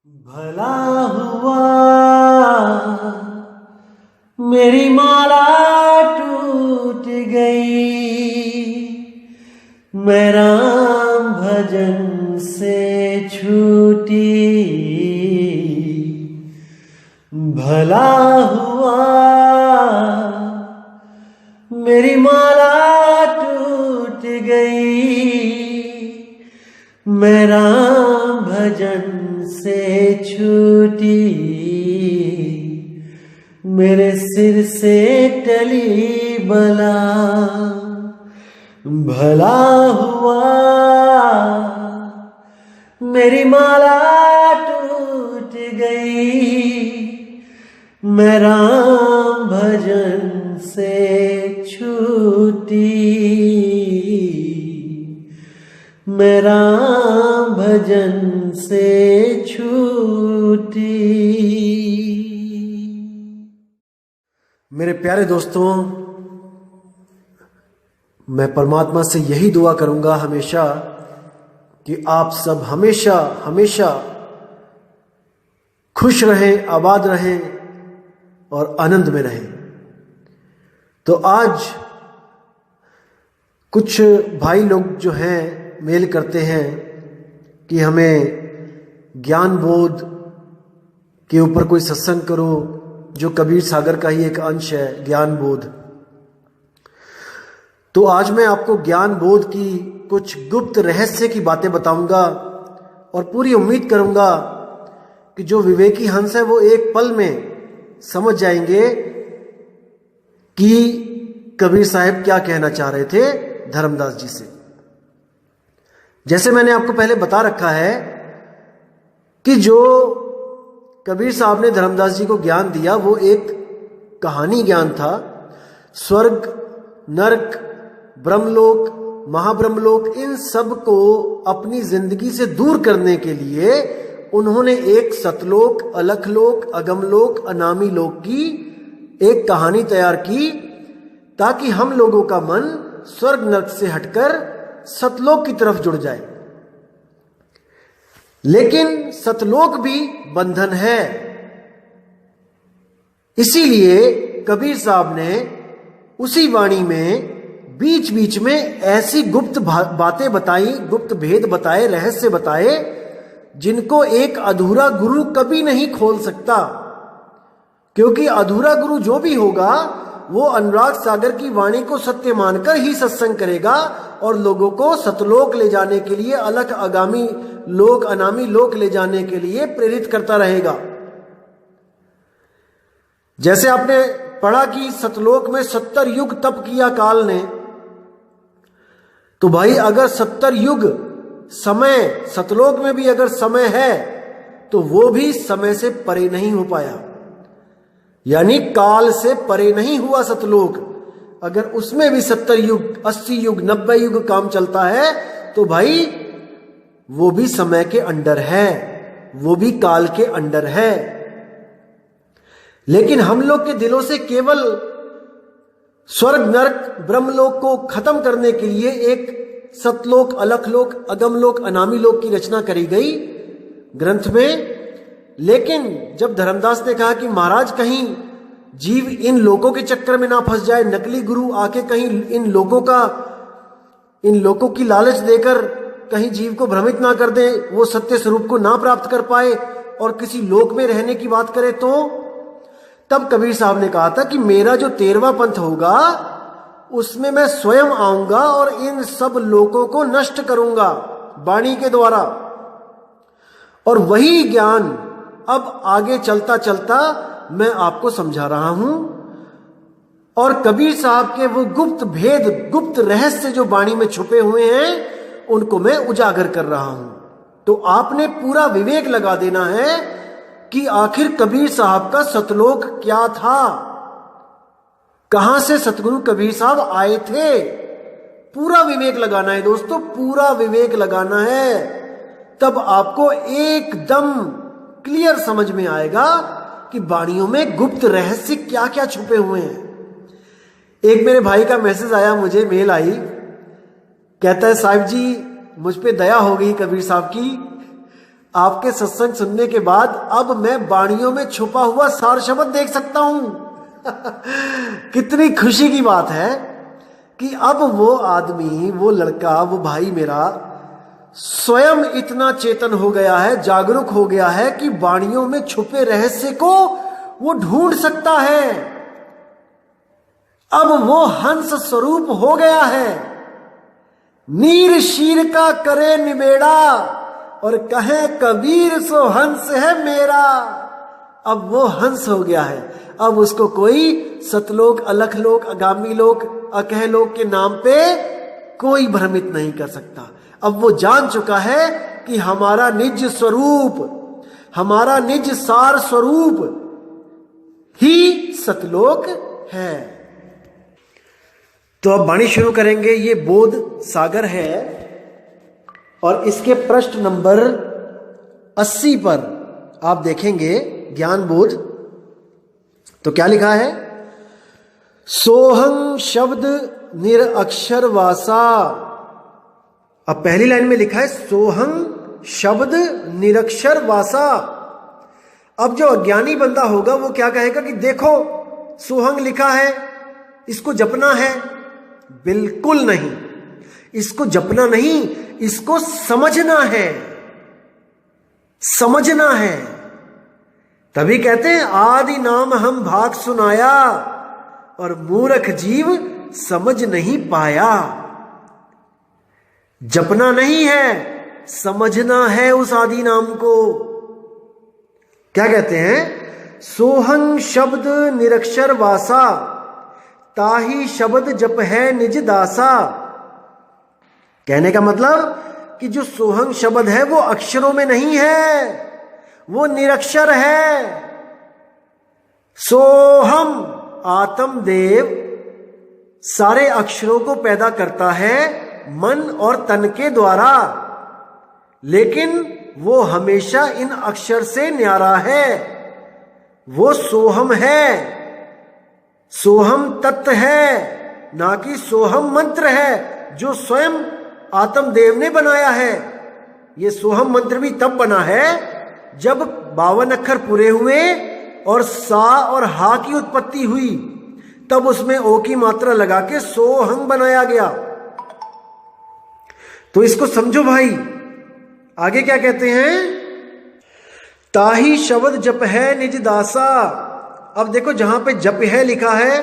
भला हुआ मेरी माला टूट गई, मैं राम भजन से छूटी। भला हुआ मेरी माला टूट गई, मैं राम भजन से छूटी। मेरे सिर से टली बला, भला हुआ मेरी माला टूट गई, मैं राम भजन से छूटी। मैं राम भजन से छूटी। मेरे प्यारे दोस्तों, मैं परमात्मा से यही दुआ करूंगा हमेशा कि आप सब हमेशा हमेशा खुश रहें, आबाद रहें और आनंद में रहें। तो आज कुछ भाई लोग जो हैं मेल करते हैं कि हमें ज्ञान बोध के ऊपर कोई सत्संग करो, जो कबीर सागर का ही एक अंश है ज्ञान बोध। तो आज मैं आपको ज्ञान बोध की कुछ गुप्त रहस्य की बातें बताऊंगा और पूरी उम्मीद करूंगा कि जो विवेकी हंस है वो एक पल में समझ जाएंगे कि कबीर साहब क्या कहना चाह रहे थे धर्मदास जी से। जैसे मैंने आपको पहले बता रखा है कि जो कबीर साहब ने धर्मदास जी को ज्ञान दिया वो एक कहानी ज्ञान था। स्वर्ग, नरक, ब्रह्मलोक, महाब्रह्मलोक, इन सब को अपनी जिंदगी से दूर करने के लिए उन्होंने एक सतलोक, अलखलोक, अगमलोक, अनामी लोक की एक कहानी तैयार की, ताकि हम लोगों का मन स्वर्ग नरक से हटकर सतलोक की तरफ जुड़ जाए। लेकिन सतलोक भी बंधन है। इसीलिए कबीर साहब ने उसी वाणी में बीच बीच में ऐसी गुप्त बातें बताई, गुप्त भेद बताए, रहस्य बताए, जिनको एक अधूरा गुरु कभी नहीं खोल सकता। क्योंकि अधूरा गुरु जो भी होगा वो अनुराग सागर की वाणी को सत्य मानकर ही सत्संग करेगा और लोगों को सतलोक ले जाने के लिए, अलख, आगामी लोक, अनामी लोक ले जाने के लिए प्रेरित करता रहेगा। जैसे आपने पढ़ा कि सतलोक में 70 युग तप किया काल ने, तो भाई अगर 70 युग समय, सतलोक में भी अगर समय है तो वो भी समय से परे नहीं हो पाया, यानी काल से परे नहीं हुआ सतलोक। अगर उसमें भी 70 युग, 80 युग, 90 युग काम चलता है तो भाई वो भी समय के अंडर है, वो भी काल के अंडर है। लेकिन हम लोग के दिलों से केवल स्वर्ग, नरक, ब्रह्मलोक को खत्म करने के लिए एक सतलोक, अलखलोक, अगमलोक, अनामी लोक की रचना करी गई ग्रंथ में। लेकिन जब धर्मदास ने कहा कि महाराज कहीं जीव इन लोगों के चक्कर में ना फंस जाए, नकली गुरु आके कहीं इन लोगों की लालच देकर कहीं जीव को भ्रमित ना कर दे, वो सत्य स्वरूप को ना प्राप्त कर पाए और किसी लोक में रहने की बात करे, तो तब कबीर साहब ने कहा था कि मेरा जो 13वां पंथ होगा उसमें मैं स्वयं आऊंगा और इन सब लोगों को नष्ट करूंगा वाणी के द्वारा। और वही ज्ञान अब आगे चलता चलता मैं आपको समझा रहा हूं और कबीर साहब के वो गुप्त भेद, गुप्त रहस्य जो वाणी में छुपे हुए हैं उनको मैं उजागर कर रहा हूं। तो आपने पूरा विवेक लगा देना है कि आखिर कबीर साहब का सतलोक क्या था, कहां से सतगुरु कबीर साहब आए थे। पूरा विवेक लगाना है दोस्तों, पूरा विवेक लगाना है, तब आपको एकदम क्लियर समझ में आएगा कि वाणियों में गुप्त रहस्य क्या क्या छुपे हुए हैं। एक मेरे भाई का मैसेज आया, मुझे मेल आई, कहता है साहिब जी मुझ पे दया हो गई कबीर साहब की, आपके सत्संग सुनने के बाद अब मैं वाणियों में छुपा हुआ सार शब्द देख सकता हूं। कितनी खुशी की बात है कि अब वो आदमी, वो लड़का, वो भाई मेरा स्वयं इतना चेतन हो गया है, जागरूक हो गया है कि वाणियों में छुपे रहस्य को वो ढूंढ सकता है। अब वो हंस स्वरूप हो गया है। नीर शीर का करे निबेड़ा और कहे कबीर सो हंस है मेरा। अब वो हंस हो गया है। अब उसको कोई सतलोक, अलखलोक, अगामी लोक, अकह लोक के नाम पे कोई भ्रमित नहीं कर सकता। अब वो जान चुका है कि हमारा निज स्वरूप, हमारा निज सार स्वरूप ही सतलोक है। तो अब वाणी शुरू करेंगे। ये बोध सागर है और इसके पृष्ठ नंबर 80 पर आप देखेंगे ज्ञान बोध। तो क्या लिखा है? सोहं शब्द निरअक्षर वासा। अब पहली लाइन में लिखा है सोहं शब्द निरक्षर वासा। अब जो अज्ञानी बंदा होगा वो क्या कहेगा कि देखो सोहंग लिखा है, इसको जपना है। बिल्कुल नहीं, इसको जपना नहीं, इसको समझना है, समझना है। तभी कहते हैं आदि नाम हम भाग सुनाया और मूर्ख जीव समझ नहीं पाया। जपना नहीं है, समझना है उस आदि नाम को। क्या कहते हैं? सोहं शब्द निरक्षर वासा, ताही शब्द जप है निज दासा। कहने का मतलब कि जो सोहं शब्द है वो अक्षरों में नहीं है, वो निरक्षर है। सोहम आत्मदेव सारे अक्षरों को पैदा करता है मन और तन के द्वारा, लेकिन वो हमेशा इन अक्षर से न्यारा है। वो सोहम है, सोहम तत्व है, ना कि सोहम मंत्र है जो स्वयं आत्मदेव ने बनाया है। ये सोहम मंत्र भी तब बना है जब 52 अक्षर पूरे हुए और सा और हा की उत्पत्ति हुई, तब उसमें ओ की मात्रा लगा के सोहंग बनाया गया। तो इसको समझो भाई। आगे क्या कहते हैं? ताही शब्द जप है निज दासा। अब देखो जहां पे जप है लिखा है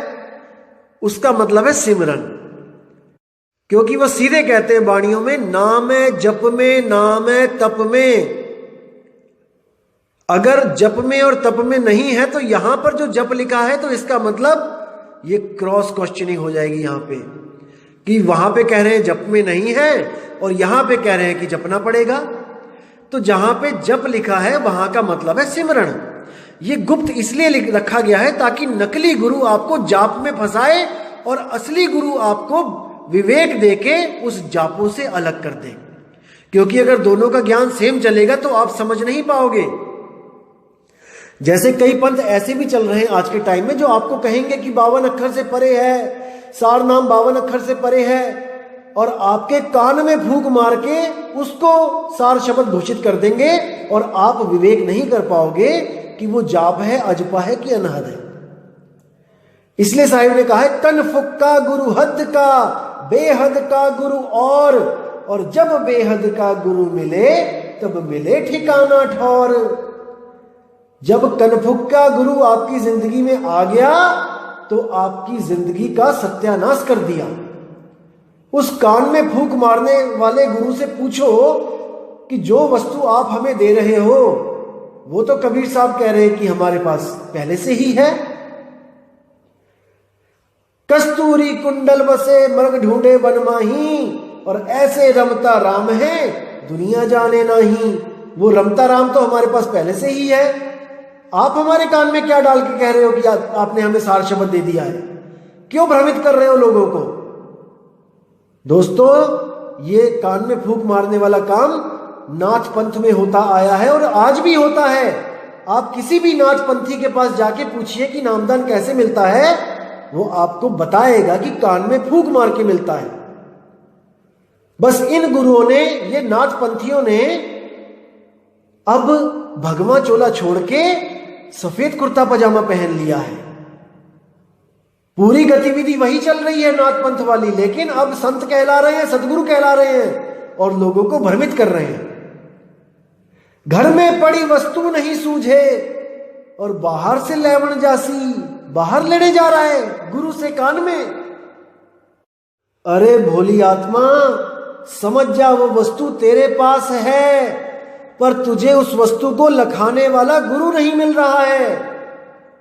उसका मतलब है सिमरन, क्योंकि वो सीधे कहते हैं वाणियों में नाम है जप में, नाम है तप में। अगर जप में और तप में नहीं है तो यहां पर जो जप लिखा है तो इसका मतलब ये क्रॉस क्वेश्चनिंग हो जाएगी यहां पे, कि वहां पे कह रहे हैं जप में नहीं है और यहां पे कह रहे हैं कि जपना पड़ेगा। तो जहां पे जप लिखा है वहां का मतलब है सिमरण। ये गुप्त इसलिए रखा गया है ताकि नकली गुरु आपको जाप में फंसाए और असली गुरु आपको विवेक देके उस जापों से अलग कर दे। क्योंकि अगर दोनों का ज्ञान सेम चलेगा तो आप समझ नहीं पाओगे। जैसे कई पंथ ऐसे भी चल रहे हैं आज के टाइम में जो आपको कहेंगे कि 52 अक्षर से परे है, सार नाम 52 अक्षर से परे है, और आपके कान में फूंक मार के उसको सार शब्द घोषित कर देंगे और आप विवेक नहीं कर पाओगे कि वो जाप है, अजपा है कि अनहद है। इसलिए साहिब ने कहा है कन फुक्का गुरु हद का, बेहद का गुरु और जब बेहद का गुरु मिले तब मिले ठिकाना ठौर। जब कनफुक्का गुरु आपकी जिंदगी में आ गया तो आपकी जिंदगी का सत्यानाश कर दिया। उस कान में फूंक मारने वाले गुरु से पूछो कि जो वस्तु आप हमें दे रहे हो वो तो कबीर साहब कह रहे हैं कि हमारे पास पहले से ही है। कस्तूरी कुंडल बसे मृग ढूंढे वन माही, और ऐसे रमता राम है दुनिया जाने नहीं। वो रमता राम तो हमारे पास पहले से ही है। आप हमारे कान में क्या डाल के कह रहे हो कि आपने हमें सार शब्द दे दिया है? क्यों भ्रमित कर रहे हो लोगों को? दोस्तों, ये कान में फूंक मारने वाला काम नाथ पंथ में होता आया है और आज भी होता है। आप किसी भी नाथ पंथी के पास जाके पूछिए कि नामदान कैसे मिलता है, वो आपको बताएगा कि कान में फूंक मार के मिलता है। बस इन गुरुओं ने, ये नाथ पंथियों ने अब भगवा चोला छोड़ के सफेद कुर्ता पजामा पहन लिया है। पूरी गतिविधि वही चल रही है नाथ पंथ वाली, लेकिन अब संत कहला रहे हैं, सदगुरु कहला रहे हैं और लोगों को भ्रमित कर रहे हैं। घर में पड़ी वस्तु नहीं सूझे और बाहर से लेवन जासी, बाहर लेने जा रहा है गुरु से कान में। अरे भोली आत्मा, समझ जा वो वस्तु तेरे पास है, पर तुझे उस वस्तु को लखाने वाला गुरु नहीं मिल रहा है।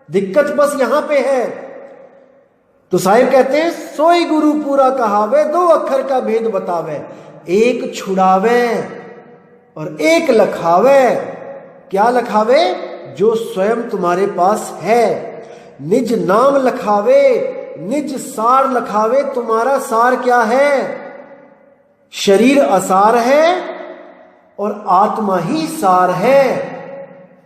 दिक्कत बस यहां पे है। तो साहिब कहते हैं, सोई गुरु पूरा कहावे, दो अक्षर का भेद बतावे, एक छुड़ावे और एक लखावे। क्या लखावे? जो स्वयं तुम्हारे पास है। निज नाम लखावे, निज सार लखावे। तुम्हारा सार क्या है? शरीर असार है और आत्मा ही सार है।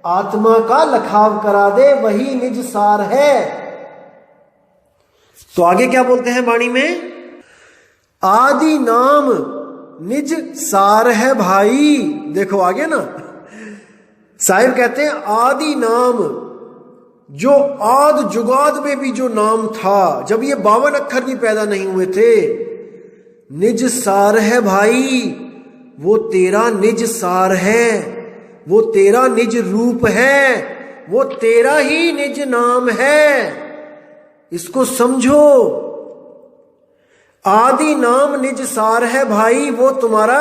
आत्मा का लखाव करा दे, वही निज सार है। तो आगे क्या बोलते हैं वाणी में? आदि नाम निज सार है भाई। देखो आगे ना, साहिब कहते हैं आदि नाम, जो आद जुगाद में भी जो नाम था, जब ये 52 अक्षर भी पैदा नहीं हुए थे, निज सार है भाई। वो तेरा निज सार है, वो तेरा निज रूप है, वो तेरा ही निज नाम है। इसको समझो। आदि नाम निज सार है भाई, वो तुम्हारा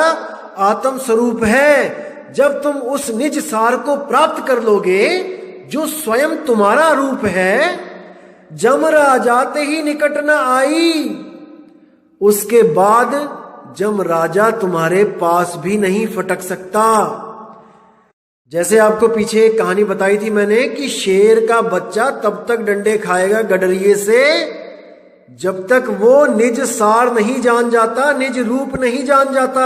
आत्म स्वरूप है। जब तुम उस निज सार को प्राप्त कर लोगे, जो स्वयं तुम्हारा रूप है, जमरा जाते ही निकट न आई, उसके बाद जम राजा तुम्हारे पास भी नहीं फटक सकता। जैसे आपको पीछे एक कहानी बताई थी मैंने कि शेर का बच्चा तब तक डंडे खाएगा गडरिये से जब तक वो निज सार नहीं जान जाता, निज रूप नहीं जान जाता।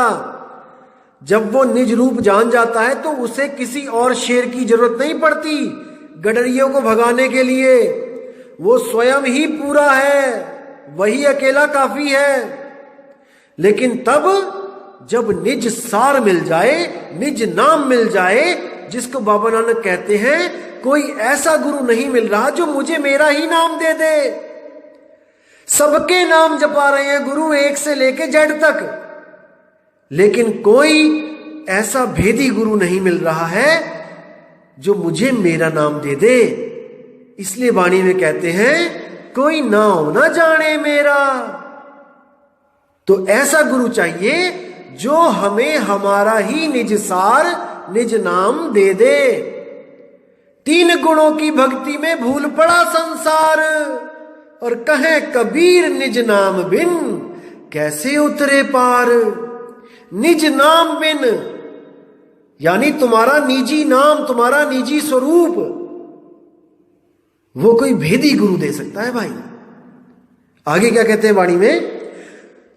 जब वो निज रूप जान जाता है तो उसे किसी और शेर की जरूरत नहीं पड़ती गडरियों को भगाने के लिए। वो स्वयं ही पूरा है, वही अकेला काफी है। लेकिन तब जब निज सार मिल जाए, निज नाम मिल जाए, जिसको बाबा नानक कहते हैं कोई ऐसा गुरु नहीं मिल रहा जो मुझे मेरा ही नाम दे दे। सबके नाम जपा रहे हैं गुरु, एक से लेके जेड तक, लेकिन कोई ऐसा भेदी गुरु नहीं मिल रहा है जो मुझे मेरा नाम दे दे। इसलिए वाणी में कहते हैं कोई नाम ना जाने मेरा। तो ऐसा गुरु चाहिए जो हमें हमारा ही निज सार, निज नाम दे दे। 3 गुणों की भक्ति में भूल पड़ा संसार, और कहे कबीर निज नाम बिन कैसे उतरे पार। निज नाम बिन यानी तुम्हारा निजी नाम, तुम्हारा निजी स्वरूप, वो कोई भेदी गुरु दे सकता है भाई। आगे क्या कहते हैं वाणी में?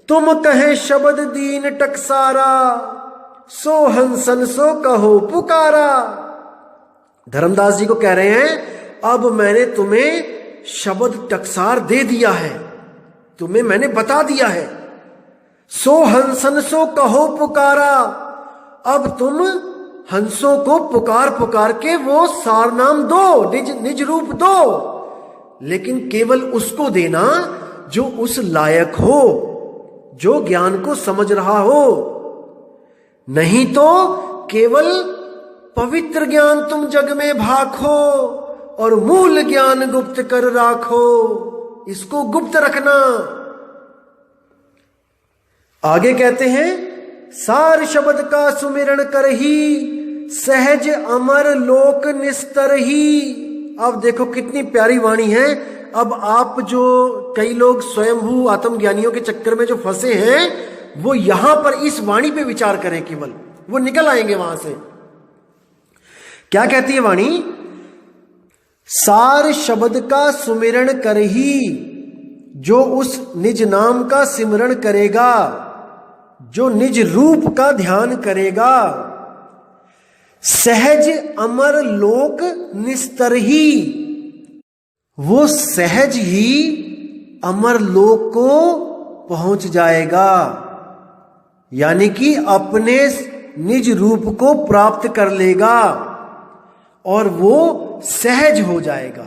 तुम कहे शब्द दीन टकसारा, सो हंसन सो कहो पुकारा। धर्मदास जी को कह रहे हैं अब मैंने तुम्हें शब्द टकसार दे दिया है, तुम्हें मैंने बता दिया है। सो हंसन सो कहो पुकारा, अब तुम हंसों को पुकार पुकार के वो सार नाम दो, निज रूप दो, लेकिन केवल उसको देना जो उस लायक हो, जो ज्ञान को समझ रहा हो। नहीं तो केवल पवित्र ज्ञान तुम जग में भाखो और मूल ज्ञान गुप्त कर राखो। इसको गुप्त रखना। आगे कहते हैं सार शब्द का सुमिरण कर ही, सहज अमर लोक निस्तर ही। अब देखो कितनी प्यारी वाणी है। अब आप जो कई लोग स्वयंभू आत्मज्ञानियों के चक्कर में जो फंसे हैं, वो यहां पर इस वाणी पे विचार करें, केवल वो निकल आएंगे वहां से। क्या कहती है वाणी? सार शब्द का सुमिरण कर ही, जो उस निज नाम का सिमरण करेगा, जो निज रूप का ध्यान करेगा, सहज अमर लोक निस्तर ही, वो सहज ही अमर लोक को पहुंच जाएगा। यानी कि अपने निज रूप को प्राप्त कर लेगा और वो सहज हो जाएगा।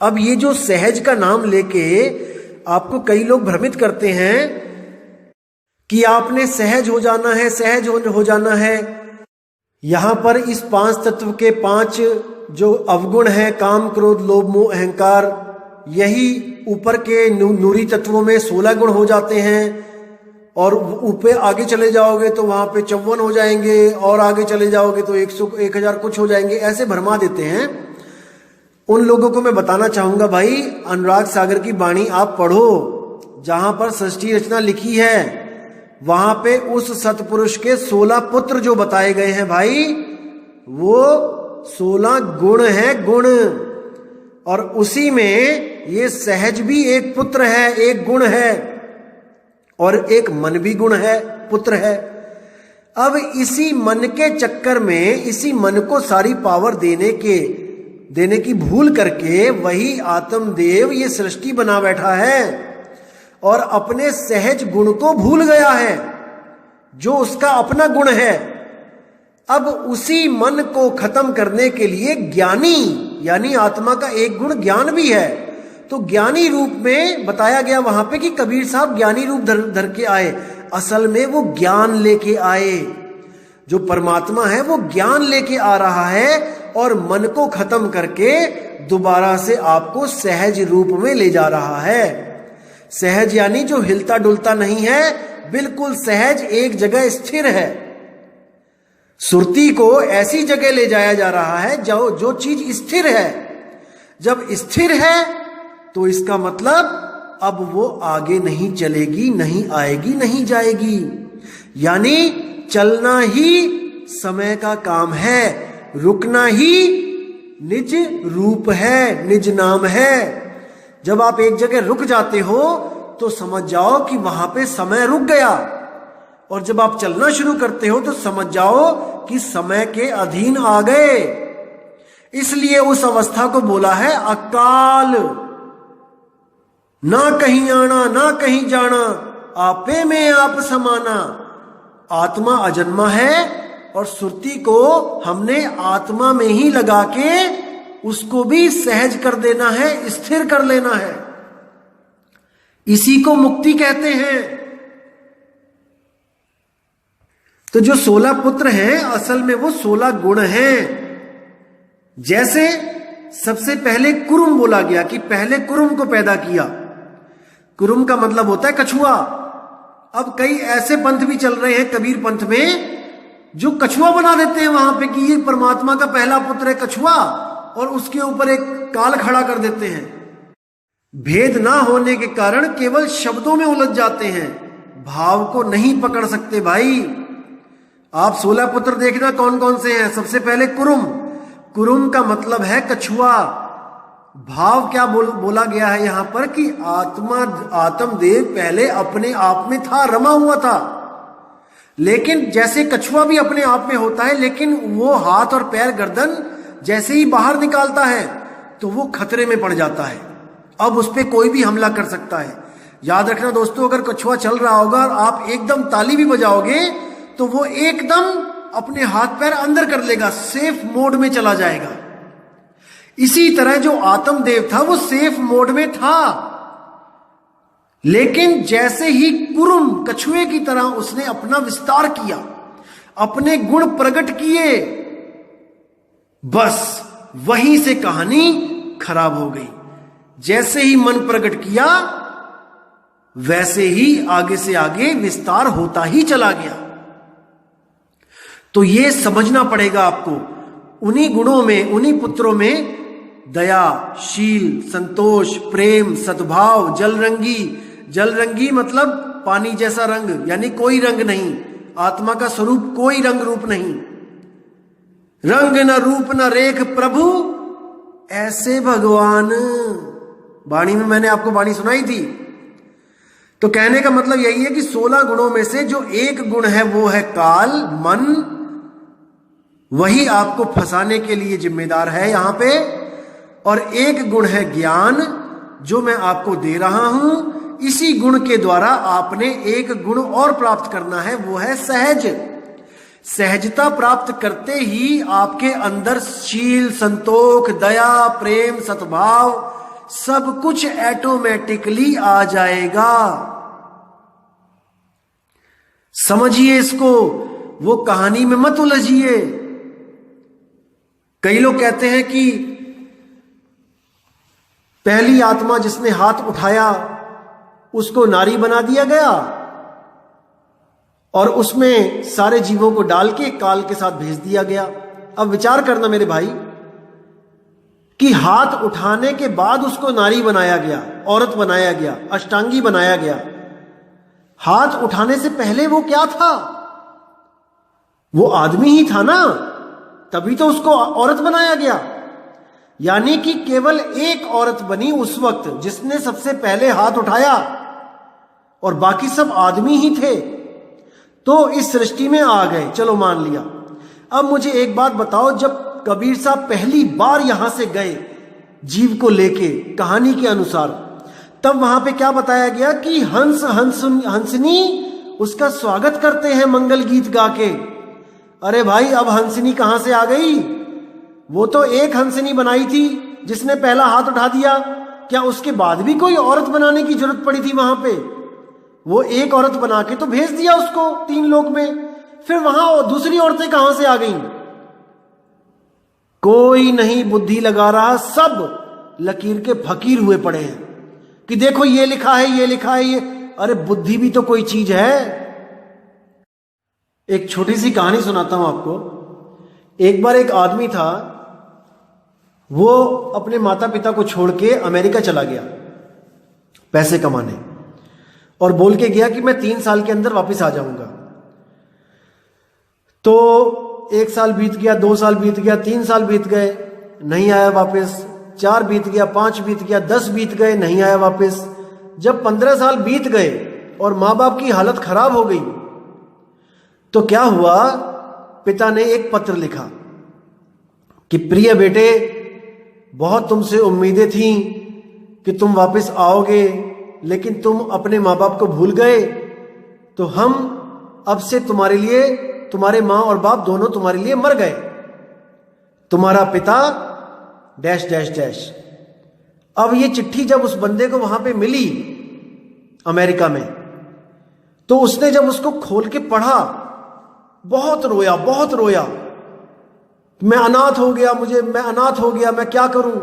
अब ये जो सहज का नाम लेके आपको कई लोग भ्रमित करते हैं कि आपने सहज हो जाना है, सहज हो जाना है। यहां पर इस 5 तत्व के 5 जो अवगुण है, काम क्रोध लोभ मोह अहंकार, यही ऊपर के नूरी तत्वों में 16 गुण हो जाते हैं और ऊपर आगे चले जाओगे तो वहां पे 54 हो जाएंगे और आगे चले जाओगे तो 1000 कुछ हो जाएंगे, ऐसे भरमा देते हैं। उन लोगों को मैं बताना चाहूंगा, भाई अनुराग सागर की वाणी आप पढ़ो, जहां पर सृष्टि रचना लिखी है वहां पे उस सतपुरुष के 16 पुत्र जो बताए गए हैं भाई, वो 16 गुण है, गुण। और उसी में ये सहज भी एक पुत्र है, एक गुण है, और एक मन भी गुण है, पुत्र है। अब इसी मन के चक्कर में, इसी मन को सारी पावर देने की भूल करके वही आत्मदेव ये सृष्टि बना बैठा है और अपने सहज गुण को भूल गया है जो उसका अपना गुण है। अब उसी मन को खत्म करने के लिए ज्ञानी, यानी आत्मा का एक गुण ज्ञान भी है, तो ज्ञानी रूप में बताया गया वहां पे कि कबीर साहब ज्ञानी रूप धर के आए। असल में वो ज्ञान लेके आए, जो परमात्मा है वो ज्ञान लेके आ रहा है और मन को खत्म करके दोबारा से आपको सहज रूप में ले जा रहा है। सहज यानी जो हिलता डुलता नहीं है, बिल्कुल सहज एक जगह स्थिर है। सुरती को ऐसी जगह ले जाया जा रहा है जो चीज स्थिर है। जब स्थिर है तो इसका मतलब अब वो आगे नहीं चलेगी, नहीं आएगी, नहीं जाएगी। यानी चलना ही समय का काम है, रुकना ही निज रूप है, निज नाम है। जब आप एक जगह रुक जाते हो तो समझ जाओ कि वहां पे समय रुक गया, और जब आप चलना शुरू करते हो तो समझ जाओ कि समय के अधीन आ गए। इसलिए उस अवस्था को बोला है अकाल। ना कहीं आना ना कहीं जाना, आपे में आप समाना। आत्मा अजन्मा है और सुरती को हमने आत्मा में ही लगा के उसको भी सहज कर देना है, स्थिर कर लेना है। इसी को मुक्ति कहते हैं। तो जो 16 पुत्र हैं असल में वो 16 गुण हैं। जैसे सबसे पहले कुरुम बोला गया कि पहले कुरुम को पैदा किया। कुरुम का मतलब होता है कछुआ। अब कई ऐसे पंथ भी चल रहे हैं कबीर पंथ में जो कछुआ बना देते हैं वहां पे कि ये परमात्मा का पहला पुत्र है कछुआ, और उसके ऊपर एक काल खड़ा कर देते हैं। भेद ना होने के कारण केवल शब्दों में उलझ जाते हैं, भाव को नहीं पकड़ सकते। भाई आप 16 पुत्र देखना कौन कौन से हैं। सबसे पहले कुरुम। कुरुम का मतलब है कछुआ। भाव क्या बोला गया है यहां पर कि आत्मदेव पहले अपने आप में था, रमा हुआ था। लेकिन जैसे कछुआ भी अपने आप में होता है, लेकिन वो हाथ और पैर गर्दन जैसे ही बाहर निकालता है तो वो खतरे में पड़ जाता है। अब उस पर कोई भी हमला कर सकता है। याद रखना दोस्तों, अगर कछुआ चल रहा होगा और आप एकदम ताली भी बजाओगे तो वो एकदम अपने हाथ पैर अंदर कर लेगा, सेफ मोड में चला जाएगा। इसी तरह जो आत्मदेव था वो सेफ मोड में था, लेकिन जैसे ही कुरुम कछुए की तरह उसने अपना विस्तार किया, अपने गुण प्रकट किए, बस वहीं से कहानी खराब हो गई। जैसे ही मन प्रकट किया वैसे ही आगे से आगे विस्तार होता ही चला गया। तो ये समझना पड़ेगा आपको, उन्हीं गुणों में, उन्हीं पुत्रों में दया, शील, संतोष, प्रेम, सद्भाव, जलरंगी। जलरंगी मतलब पानी जैसा रंग, यानी कोई रंग नहीं। आत्मा का स्वरूप कोई रंग रूप नहीं। रंग न रूप न रेख प्रभु ऐसे भगवान। वाणी में मैंने आपको वाणी सुनाई थी। तो कहने का मतलब यही है कि 16 गुणों में से जो एक गुण है वो है काल, मन। वही आपको फंसाने के लिए जिम्मेदार है यहां पे। और एक गुण है ज्ञान, जो मैं आपको दे रहा हूं। इसी गुण के द्वारा आपने एक गुण और प्राप्त करना है, वो है सहज। सहजता प्राप्त करते ही आपके अंदर शील, संतोष, दया, प्रेम, सद्भाव सब कुछ ऑटोमेटिकली आ जाएगा। समझिए इसको, वो कहानी में मत उलझिए। कई लोग कहते हैं कि पहली आत्मा जिसने हाथ उठाया उसको नारी बना दिया गया और उसमें सारे जीवों को डाल के काल के साथ भेज दिया गया। अब विचार करना मेरे भाई कि हाथ उठाने के बाद उसको नारी बनाया गया, औरत बनाया गया, अष्टांगी बनाया गया। हाथ उठाने से पहले वो क्या था? वो आदमी ही था ना, तभी तो उसको औरत बनाया गया। यानी कि केवल एक औरत बनी उस वक्त जिसने सबसे पहले हाथ उठाया और बाकी सब आदमी ही थे, तो इस सृष्टि में आ गए। चलो मान लिया। अब मुझे एक बात बताओ, जब कबीर साहब पहली बार यहां से गए जीव को लेके कहानी के अनुसार, तब वहां पे क्या बताया गया कि हंस हंसनी उसका स्वागत करते हैं मंगल गीत गा के। अरे भाई, अब हंसनी कहां से आ गई? वो तो एक हंसनी बनाई थी जिसने पहला हाथ उठा दिया। क्या उसके बाद भी कोई औरत बनाने की जरूरत पड़ी थी वहां पे? वो एक औरत बना के तो भेज दिया उसको 3 लोक में। फिर वहां दूसरी औरतें कहां से आ गईं? कोई नहीं बुद्धि लगा रहा, सब लकीर के फकीर हुए पड़े हैं कि देखो ये लिखा है, ये लिखा है, ये। अरे बुद्धि भी तो कोई चीज है। एक छोटी सी कहानी सुनाता हूं आपको। एक बार एक आदमी था, वो अपने माता पिता को छोड़ के अमेरिका चला गया पैसे कमाने, और बोल के गया कि मैं 3 साल के अंदर वापस आ जाऊंगा। तो 1 साल बीत गया, 2 साल बीत गया, 3 साल बीत गए, नहीं आया वापस। 4 बीत गया, 5 बीत गया, 10 बीत गए, नहीं आया वापस। जब 15 साल बीत गए और माँ बाप की हालत खराब हो गई, तो क्या हुआ? पिता ने एक पत्र लिखा कि प्रिय बेटे, बहुत तुमसे उम्मीदें थीं कि तुम वापस आओगे, लेकिन तुम अपने माँ बाप को भूल गए। तो हम अब से तुम्हारे लिए, तुम्हारे माँ और बाप दोनों तुम्हारे लिए मर गए। तुम्हारा पिता डैश डैश डैश। अब ये चिट्ठी जब उस बंदे को वहां पे मिली अमेरिका में, तो उसने जब उसको खोल के पढ़ा, बहुत रोया, बहुत रोया। मैं अनाथ हो गया, मैं अनाथ हो गया, मैं क्या करूं?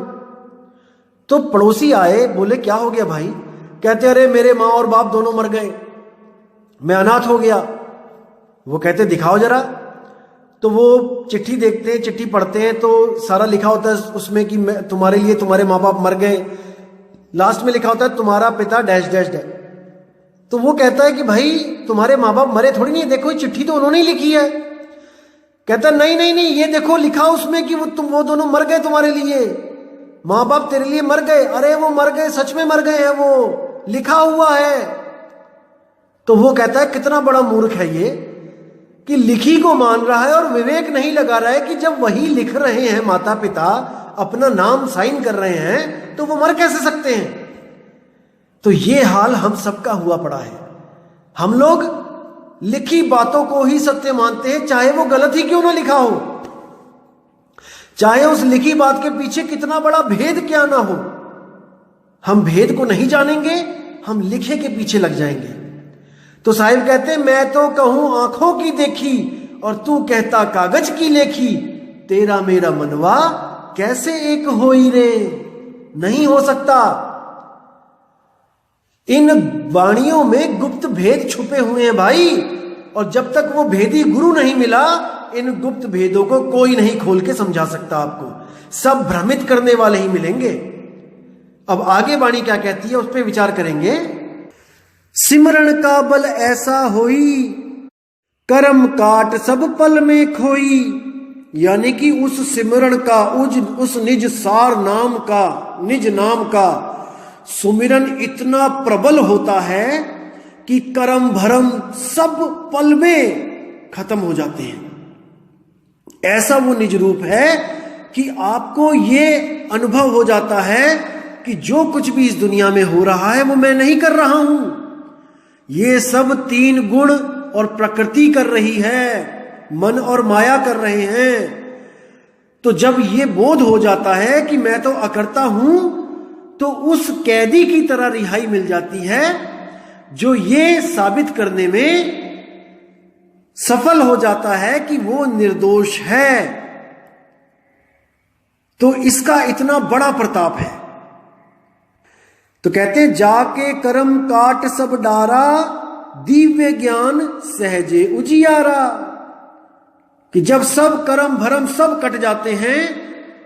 तो पड़ोसी आए, बोले क्या हो गया भाई? कहते अरे मेरे माँ और बाप दोनों मर गए, मैं अनाथ हो गया। वो कहते दिखाओ जरा। तो वो चिट्ठी देखते हैं, चिट्ठी पढ़ते हैं, तो सारा लिखा होता है उसमें कि तुम्हारे लिए तुम्हारे माँ बाप मर गए। लास्ट में लिखा होता है तुम्हारा पिता डैश डैश डैश। तो वो कहता है कि भाई तुम्हारे माँ बाप मरे थोड़ी नहीं, देखो चिट्ठी तो उन्होंने ही लिखी है। कहता नहीं नहीं नहीं, ये देखो लिखा उसमें कि वो दोनों मर गए तुम्हारे लिए, माँ बाप तेरे लिए मर गए। अरे वो मर गए, सच में मर गए हैं, वो लिखा हुआ है। तो वो कहता है कितना बड़ा मूर्ख है ये कि लिखी को मान रहा है और विवेक नहीं लगा रहा है कि जब वही लिख रहे हैं माता पिता, अपना नाम साइन कर रहे हैं, तो वो मर कैसे सकते हैं? तो ये हाल हम सबका हुआ पड़ा है। हम लोग लिखी बातों को ही सत्य मानते हैं, चाहे वो गलत ही क्यों ना लिखा हो, चाहे उस लिखी बात के पीछे कितना बड़ा भेद क्या ना हो। हम भेद को नहीं जानेंगे, हम लिखे के पीछे लग जाएंगे। तो साहिब कहते हैं मैं तो कहूं आंखों की देखी और तू कहता कागज की लेखी, तेरा मेरा मनवा कैसे एक होई रे। नहीं हो सकता। इन वाणियों में गुप्त भेद छुपे हुए हैं भाई, और जब तक वो भेदी गुरु नहीं मिला, इन गुप्त भेदों को कोई नहीं खोल के समझा सकता आपको। सब भ्रमित करने वाले ही मिलेंगे। अब आगे वाणी क्या कहती है उस पर विचार करेंगे। सिमरण का बल ऐसा होई, कर्म काट सब पल में खोई। यानी कि उस सिमरण का, उस निज सार नाम का, निज नाम का सुमिरन इतना प्रबल होता है कि कर्म भरम सब पल में खत्म हो जाते हैं। ऐसा वो निज रूप है कि आपको ये अनुभव हो जाता है कि जो कुछ भी इस दुनिया में हो रहा है वो मैं नहीं कर रहा हूं, ये सब 3 गुण और प्रकृति कर रही है। मन और माया कर रहे हैं। तो जब ये बोध हो जाता है कि मैं तो अकर्ता हूं, तो उस कैदी की तरह रिहाई मिल जाती है जो ये साबित करने में सफल हो जाता है कि वो निर्दोष है। तो इसका इतना बड़ा प्रताप है। तो कहते हैं, जाके कर्म काट सब डारा, दिव्य ज्ञान सहजे उजियारा। कि जब सब कर्म भरम सब कट जाते हैं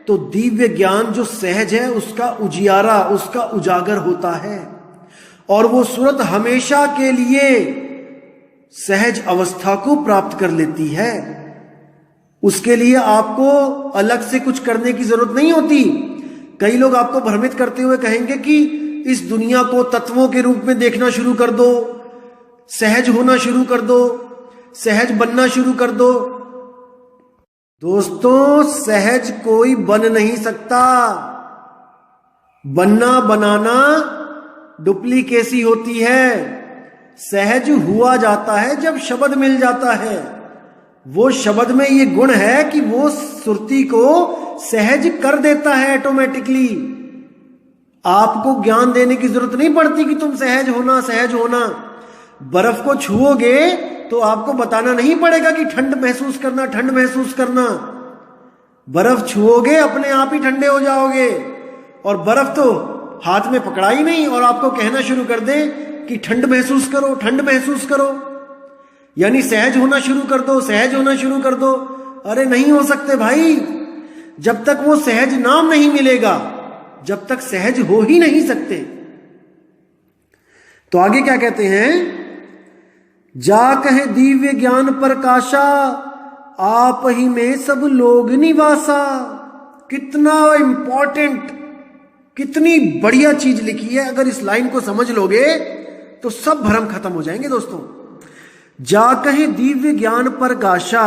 तो दिव्य ज्ञान जो सहज है उसका उजियारा, उसका उजागर होता है, और वो सूरत हमेशा के लिए सहज अवस्था को प्राप्त कर लेती है। उसके लिए आपको अलग से कुछ करने की जरूरत नहीं होती। कई लोग आपको भ्रमित करते हुए कहेंगे कि इस दुनिया को तत्वों के रूप में देखना शुरू कर दो, सहज होना शुरू कर दो, सहज बनना शुरू कर दो। दोस्तों, सहज कोई बन नहीं सकता। बनना बनाना डुप्लीकेसी होती है। सहज हुआ जाता है जब शब्द मिल जाता है। वो शब्द में ये गुण है कि वो सुरती को सहज कर देता है ऑटोमेटिकली। आपको ज्ञान देने की जरूरत नहीं पड़ती कि तुम सहज होना, सहज होना। बर्फ को छुओगे तो आपको बताना नहीं पड़ेगा कि ठंड महसूस करना, ठंड महसूस करना। बर्फ छुओगे अपने आप ही ठंडे हो जाओगे। और बर्फ तो हाथ में पकड़ा ही नहीं और आपको कहना शुरू कर दे कि ठंड महसूस करो, ठंड महसूस करो, यानी सहज होना शुरू कर दो, सहज होना शुरू कर दो। अरे नहीं हो सकते भाई। जब तक वो सहज नाम नहीं मिलेगा, जब तक सहज हो ही नहीं सकते। तो आगे क्या कहते हैं, जा कहे दिव्य ज्ञान प्रकाशा, आप ही में सब लोग निवासा। कितना इंपॉर्टेंट, कितनी बढ़िया चीज लिखी है। अगर इस लाइन को समझ लोगे तो सब भ्रम खत्म हो जाएंगे दोस्तों। जा कहे दिव्य ज्ञान प्रकाशा,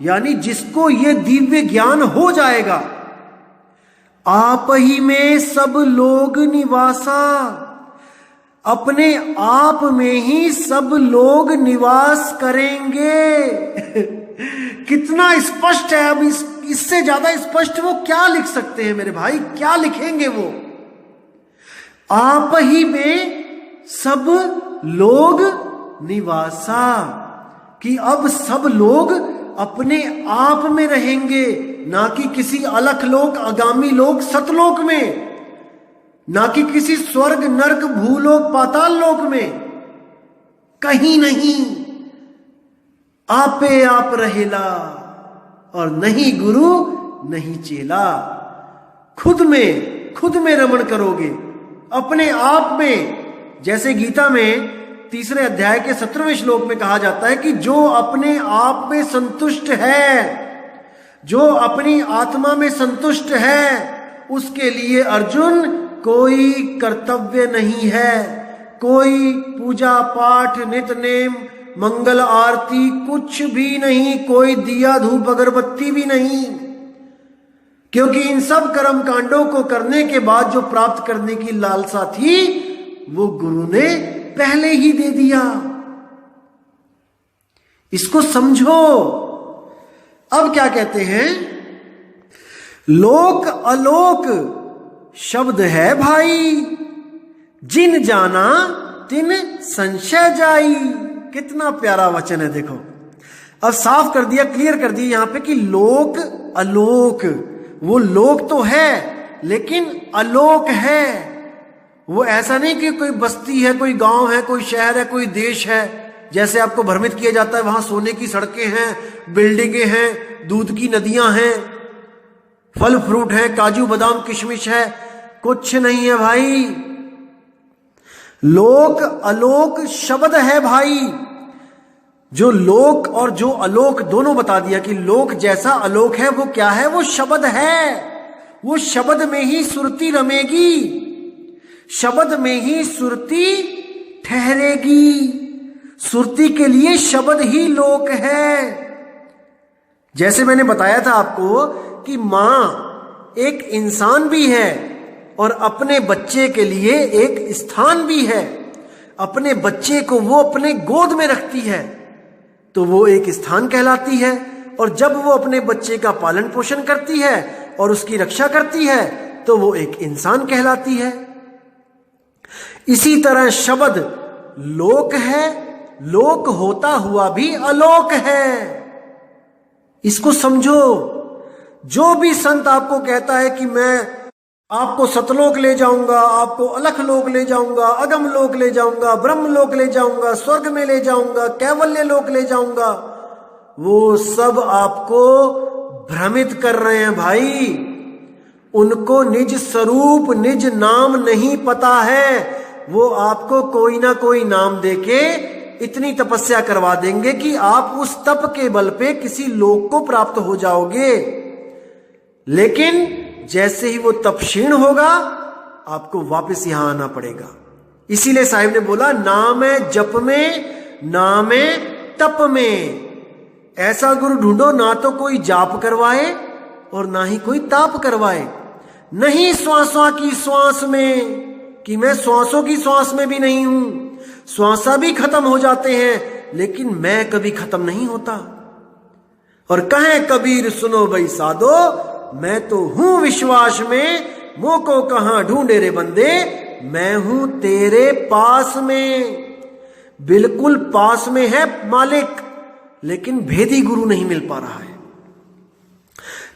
यानी जिसको ये दिव्य ज्ञान हो जाएगा, आप ही में सब लोग निवासा, अपने आप में ही सब लोग निवास करेंगे। कितना स्पष्ट है। अब इससे ज्यादा स्पष्ट वो क्या लिख सकते हैं मेरे भाई, क्या लिखेंगे वो। आप ही में सब लोग निवासा, कि अब सब लोग अपने आप में रहेंगे, ना कि किसी अलख लोक, आगामी लोक, सतलोक में, ना कि किसी स्वर्ग नरक भूलोक पाताल लोक में, कहीं नहीं। आपे आप रहेला और नहीं गुरु नहीं चेला। खुद में रमण करोगे, अपने आप में। जैसे गीता में 3 अध्याय के 17वें श्लोक में कहा जाता है कि जो अपने आप में संतुष्ट है, जो अपनी आत्मा में संतुष्ट है, उसके लिए अर्जुन कोई कर्तव्य नहीं है, कोई पूजा पाठ नित नेम मंगल आरती कुछ भी नहीं, कोई दिया धूप अगरबत्ती भी नहीं। क्योंकि इन सब कर्म कांडों को करने के बाद जो प्राप्त करने की लालसा थी वो गुरु ने पहले ही दे दिया। इसको समझो। अब क्या कहते हैं, लोक अलोक शब्द है भाई, जिन जाना तिन संशय जाई। कितना प्यारा वचन है देखो। अब साफ कर दिया, क्लियर कर दिया यहां पे कि लोक अलोक, वो लोक तो है लेकिन अलोक है। वो ऐसा नहीं कि कोई बस्ती है, कोई गांव है, कोई शहर है, कोई देश है, जैसे आपको भ्रमित किया जाता है वहां सोने की सड़कें हैं, बिल्डिंगें हैं, दूध की नदियां हैं, फल फ्रूट है, काजू बादाम किशमिश है। कुछ नहीं है भाई। लोक अलोक शब्द है भाई। जो लोक और जो अलोक दोनों बता दिया कि लोक जैसा अलोक है वो क्या है, वो शब्द है। वो शब्द में ही सुरती रमेगी, शब्द में ही सुरती ठहरेगी। सुरती के लिए शब्द ही लोक है। जैसे मैंने बताया था आपको कि मां एक इंसान भी है और अपने बच्चे के लिए एक स्थान भी है। अपने बच्चे को वो अपने गोद में रखती है, तो वो एक स्थान कहलाती है, और जब वो अपने बच्चे का पालन पोषण करती है और उसकी रक्षा करती है तो वो एक इंसान कहलाती है। इसी तरह शब्द लोक है, लोक होता हुआ भी अलोक है। इसको समझो। जो भी संत आपको कहता है कि मैं आपको सतलोक ले जाऊंगा, आपको अलख लोक ले जाऊंगा, अगम लोक ले जाऊंगा, ब्रह्म लोक ले जाऊंगा, स्वर्ग में ले जाऊंगा, कैवल्य लोक ले जाऊंगा, वो सब आपको भ्रमित कर रहे हैं भाई। उनको निज स्वरूप निज नाम नहीं पता है। वो आपको कोई ना कोई नाम देके इतनी तपस्या करवा देंगे कि आप उस तप के बल पे किसी लोक को प्राप्त हो जाओगे, लेकिन जैसे ही वो तप क्षीण होगा आपको वापस यहां आना पड़ेगा। इसीलिए साहिब ने बोला नाम है जप में, नाम है तप में। ऐसा गुरु ढूंढो ना तो कोई जाप करवाए और ना ही कोई ताप करवाए। नहीं श्वासों की श्वास में, कि मैं श्वासों की श्वास में भी नहीं हूं, श्वासा भी खत्म हो जाते हैं लेकिन मैं कभी खत्म नहीं होता। और कहें कबीर सुनो भाई साधो, मैं तो हूं विश्वास में, मोको कहां ढूंढे रे बंदे, मैं हूं तेरे पास में। बिल्कुल पास में है मालिक, लेकिन भेदी गुरु नहीं मिल पा रहा है।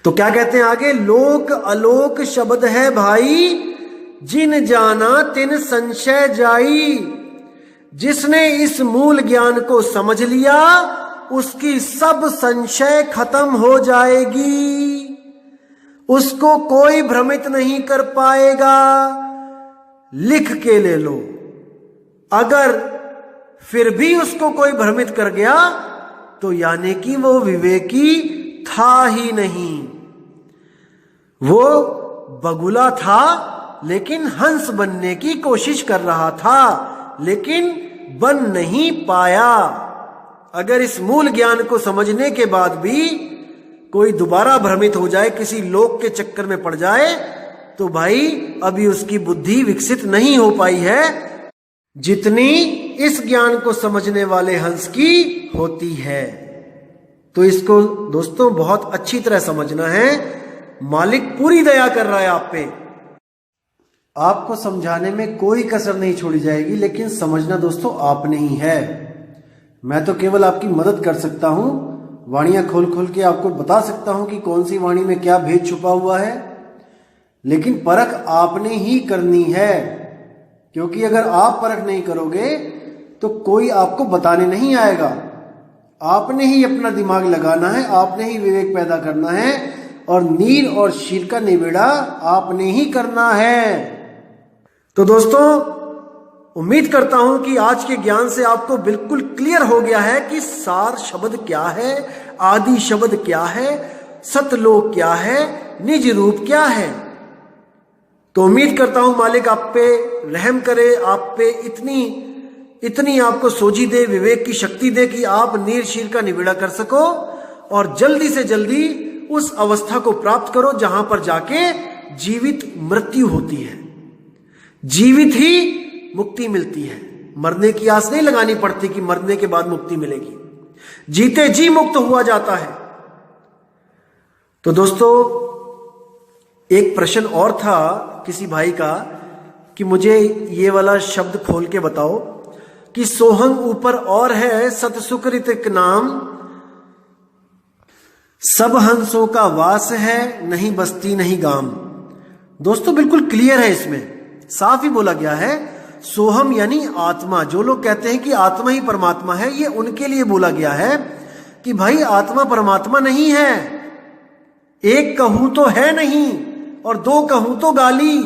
तो क्या कहते हैं आगे, लोक अलोक शब्द है भाई, जिन जाना तिन संशय जाई। जिसने इस मूल ज्ञान को समझ लिया उसकी सब संशय खत्म हो जाएगी, उसको कोई भ्रमित नहीं कर पाएगा। लिख के ले लो। अगर फिर भी उसको कोई भ्रमित कर गया तो यानी कि वो विवेकी था ही नहीं। वो बगुला था लेकिन हंस बनने की कोशिश कर रहा था, लेकिन बन नहीं पाया। अगर इस मूल ज्ञान को समझने के बाद भी कोई दोबारा भ्रमित हो जाए, किसी लोक के चक्कर में पड़ जाए, तो भाई अभी उसकी बुद्धि विकसित नहीं हो पाई है जितनी इस ज्ञान को समझने वाले हंस की होती है। तो इसको दोस्तों बहुत अच्छी तरह समझना है। मालिक पूरी दया कर रहा है आप पे, आपको समझाने में कोई कसर नहीं छोड़ी जाएगी, लेकिन समझना दोस्तों आपने ही है। मैं तो केवल आपकी मदद कर सकता हूं, वाणियां खोल खोल के आपको बता सकता हूं कि कौन सी वाणी में क्या भेद छुपा हुआ है, लेकिन परख आपने ही करनी है। क्योंकि अगर आप परख नहीं करोगे तो कोई आपको बताने नहीं आएगा। आपने ही अपना दिमाग लगाना है, आपने ही विवेक पैदा करना है, और नीर और शीर का निबेड़ा आपने ही करना है। तो दोस्तों उम्मीद करता हूं कि आज के ज्ञान से आपको बिल्कुल क्लियर हो गया है कि सार शब्द क्या है, आदि शब्द क्या है, सतलोक क्या है, निज रूप क्या है। तो उम्मीद करता हूं मालिक आप पे रहम करे, आप पे इतनी आपको सोझी दे, विवेक की शक्ति दे कि आप नीर शीर का निबेड़ा कर सको और जल्दी से जल्दी उस अवस्था को प्राप्त करो जहां पर जाके जीवित मृत्यु होती है, जीवित ही मुक्ति मिलती है। मरने की आस नहीं लगानी पड़ती कि मरने के बाद मुक्ति मिलेगी, जीते जी मुक्त हुआ जाता है। तो दोस्तों एक प्रश्न और था किसी भाई का कि मुझे ये वाला शब्द खोल के बताओ कि सोहंग ऊपर और है सतसुकृत नाम, सब हंसों का वास है, नहीं बस्ती नहीं गाम। दोस्तों बिल्कुल क्लियर है, इसमें साफ ही बोला गया है। सोहम यानी आत्मा। जो लोग कहते हैं कि आत्मा ही परमात्मा है, ये उनके लिए बोला गया है कि भाई आत्मा परमात्मा नहीं है। एक कहूं तो है नहीं और दो कहूं तो गाली,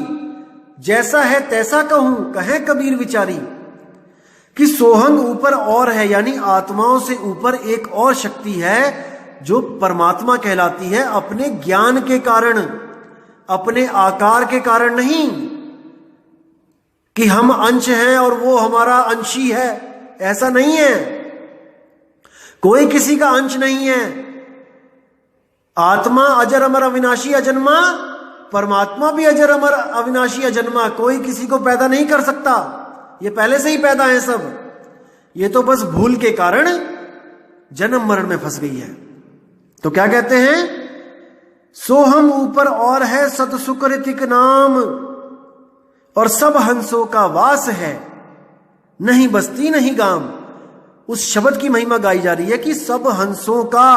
जैसा है तैसा कहूं कहे कबीर विचारी। कि सोहंग ऊपर और है यानी आत्माओं से ऊपर एक और शक्ति है जो परमात्मा कहलाती है, अपने ज्ञान के कारण, अपने आकार के कारण नहीं कि हम अंश हैं और वो हमारा अंशी है, ऐसा नहीं है। कोई किसी का अंश नहीं है। आत्मा अजर अमर अविनाशी अजन्मा, परमात्मा भी अजर अमर अविनाशी अजन्मा। कोई किसी को पैदा नहीं कर सकता, ये पहले से ही पैदा है सब। ये तो बस भूल के कारण जन्म मरण में फंस गई है। तो क्या कहते हैं, सो हम ऊपर और है सत सुकृतिक नाम, और सब हंसों का वास है, नहीं बस्ती नहीं गाम। उस शब्द की महिमा गाई जा रही है कि सब हंसों का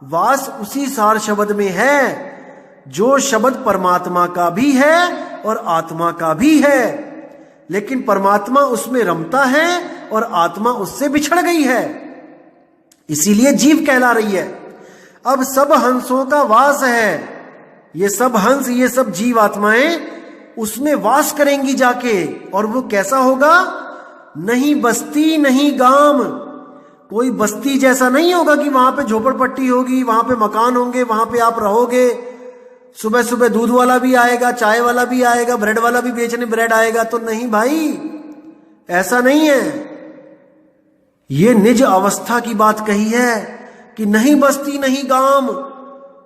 वास उसी सार शब्द में है, जो शब्द परमात्मा का भी है और आत्मा का भी है, लेकिन परमात्मा उसमें रमता है और आत्मा उससे बिछड़ गई है, इसीलिए जीव कहला रही है। अब सब हंसों का वास है, ये सब हंस, ये सब जीव आत्माएं उसमें वास करेंगी जाके, और वो कैसा होगा, नहीं बस्ती नहीं गांव। कोई बस्ती जैसा नहीं होगा कि वहां पे झोपड़पट्टी होगी, वहां पे मकान होंगे, वहां पे आप रहोगे, सुबह सुबह दूध वाला भी आएगा, चाय वाला भी आएगा, ब्रेड वाला भी बेचने ब्रेड आएगा। तो नहीं भाई, ऐसा नहीं है। ये निज अवस्था की बात कही है कि नहीं बस्ती नहीं गांव।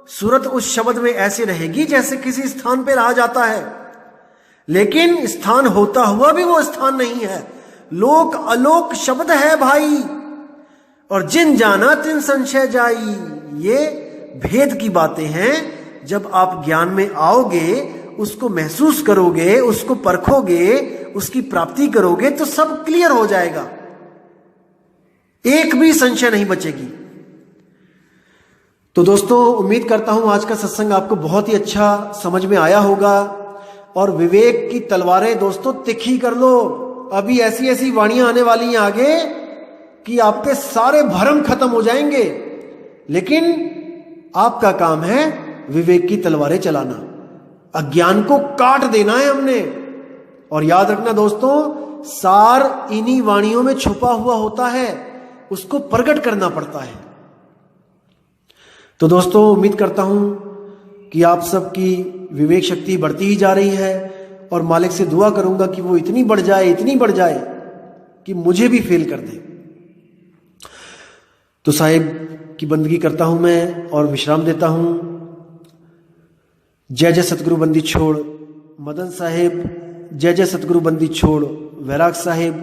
सूरत उस शब्द में ऐसे रहेगी जैसे किसी स्थान पे रहा जाता है, लेकिन स्थान होता हुआ भी वो स्थान नहीं है। लोक अलोक शब्द है भाई, और जिन जाना तिन संशय जाई। ये भेद की बातें हैं। जब आप ज्ञान में आओगे, उसको महसूस करोगे, उसको परखोगे, उसकी प्राप्ति करोगे, तो सब क्लियर हो जाएगा, एक भी संशय नहीं बचेगी। तो दोस्तों, उम्मीद करता हूं आज का सत्संग आपको बहुत ही अच्छा समझ में आया होगा। और विवेक की तलवारें दोस्तों तिखी कर लो। अभी ऐसी ऐसी वाणियां आने वाली हैं आगे कि आपके सारे भ्रम खत्म हो जाएंगे, लेकिन आपका काम है विवेक की तलवारें चलाना, अज्ञान को काट देना है हमने। और याद रखना दोस्तों, सार इन्हीं वाणियों में छुपा हुआ होता है, उसको प्रकट करना पड़ता है। तो दोस्तों, उम्मीद करता हूं कि आप सबकी विवेक शक्ति बढ़ती ही जा रही है, और मालिक से दुआ करूंगा कि वो इतनी बढ़ जाए, इतनी बढ़ जाए कि मुझे भी फेल कर दे। तो साहिब की बंदगी करता हूं मैं और विश्राम देता हूं। जय जय सतगुरु बंदी छोड़ मदन साहिब, जय जय सतगुरु बंदी छोड़ वैराग साहिब,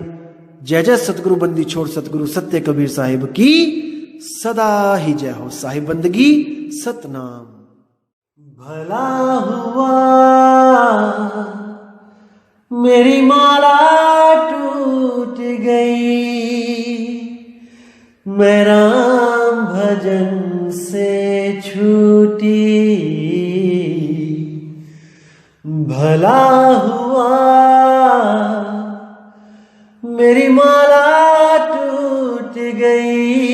जय जय सतगुरु बंदी छोड़ सतगुरु सत्य कबीर साहिब की सदा ही जय हो। साहिब बंदगी सतनाम। भला हुआ मेरी माला टूट गई, मैं राम भजन से छूटी। भला हुआ मेरी माला टूट गई,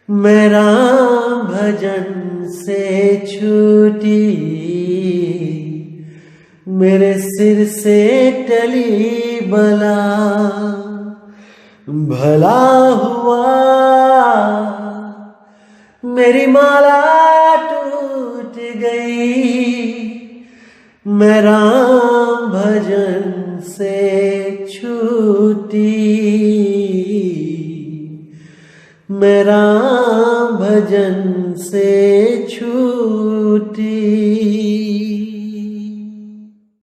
मैं राम भजन से छूटी। मेरे सिर से टली बला, भला हुआ मेरी माला टूट गई, मैं राम भजन से छूटी। मैं राम भजन से छूटी।